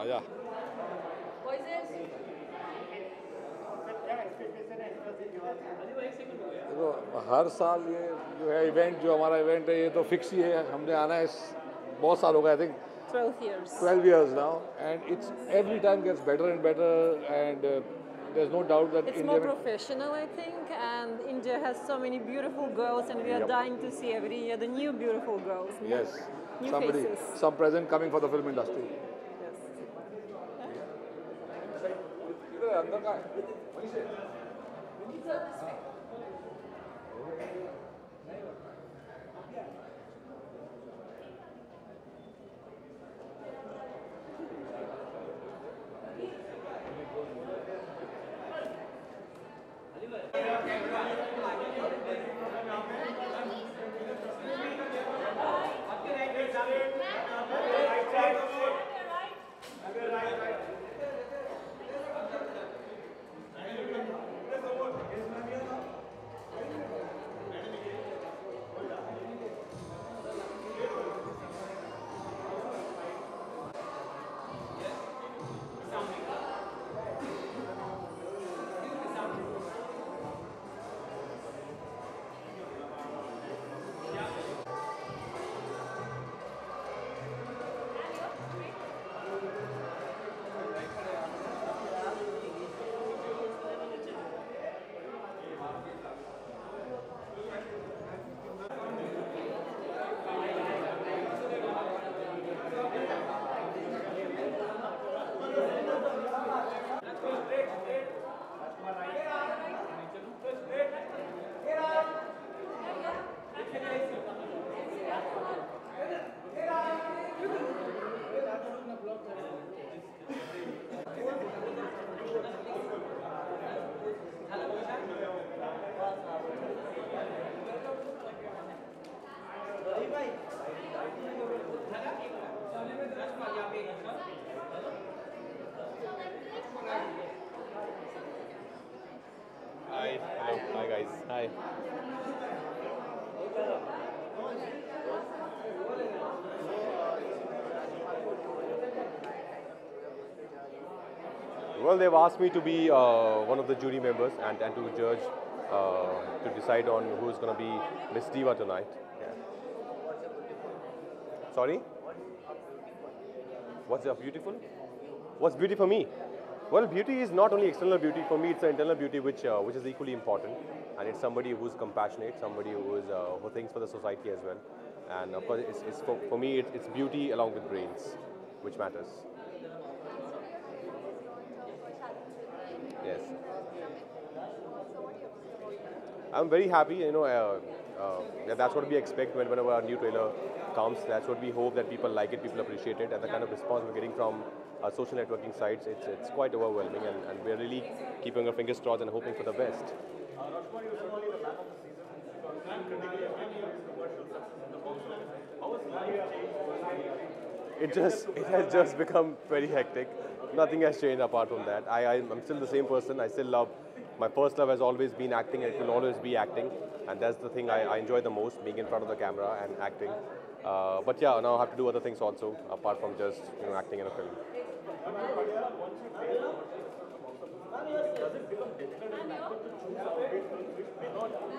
आजा। देखो हर साल ये जो है इवेंट, जो हमारा इवेंट है, ये तो फिक्स ही है, हमने आना है। बहुत साल हो गए, I think 12 years. 12 years now, and it's every time gets better and better, and there's no doubt that It's more professional, I think, and India has so many beautiful girls, and we are dying to see every year the new beautiful girls. Yes, new somebody, faces. some present coming for the film industry. Yes. अंदर का है, वहीं से। Hi, hello, hi guys, hi. Well, they've asked me to be one of the jury members and to judge, to decide on who's going to be Miss Diva tonight. Yeah. Sorry? What's beautiful? What's beauty for me? Well, beauty is not only external beauty. For me, it's an internal beauty which is equally important. And it's somebody who's compassionate, somebody who thinks for the society as well. And of course, for me, it's beauty along with brains, which matters. Yes. I'm very happy, that's what we expect whenever our new trailer comes. That's what we hope, that people like it, people appreciate it, and the kind of response we're getting from our social networking sites, it's quite overwhelming, and we're really keeping our fingers crossed and hoping for the best. It has just become very hectic. Nothing has changed apart from that. I'm still the same person. I still love, my first love has always been acting, and it will always be acting. And that's the thing I enjoy the most, being in front of the camera and acting. But yeah, now I have to do other things also, apart from just acting in a film.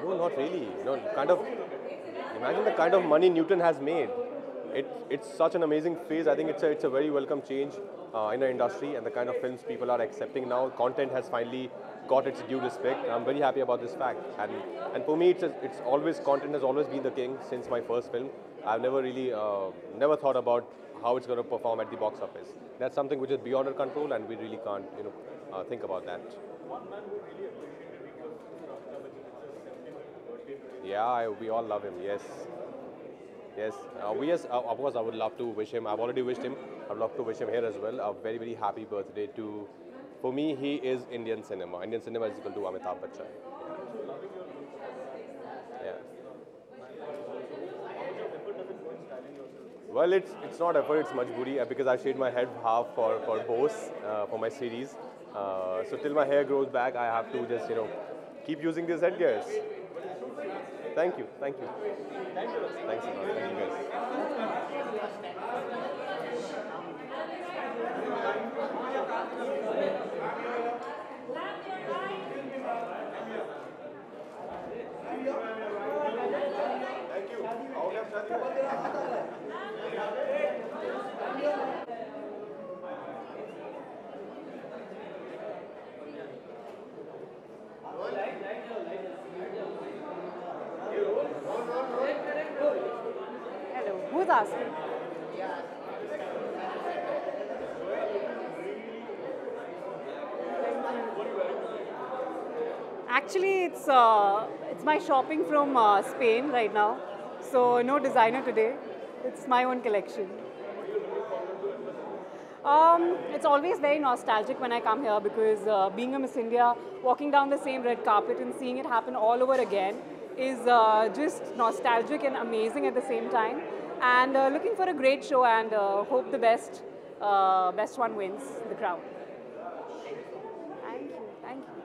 No, not really. No, imagine the kind of money Newton has made. It's such an amazing phase. I think it's a very welcome change in our industry and the kind of films people are accepting now. Content has finally got its due respect. I'm very happy about this fact. And for me, it's always content has always been the king since my first film. I've never really never thought about how it's going to perform at the box office. That's something which is beyond our control, and we really can't think about that. Yeah, we all love him. Yes. Yes, of course, I would love to wish him. I've already wished him. I'd love to wish him here as well. A very, very happy birthday to. For me, he is Indian cinema. Indian cinema is equal to Amitabh Bachchan. Yeah. Well, it's not effort. It's majboori because I shaved my head half for Bose for my series. So till my hair grows back, I have to just keep using these headgears. Thank you. Thanks a lot. Thank you guys. Hello, who's asking? Actually, it's my shopping from Spain right now, so no designer today. It's my own collection. It's always very nostalgic when I come here because being a Miss India, walking down the same red carpet and seeing it happen all over again is just nostalgic and amazing at the same time. And looking for a great show and hope the best one wins the crown. Thank you.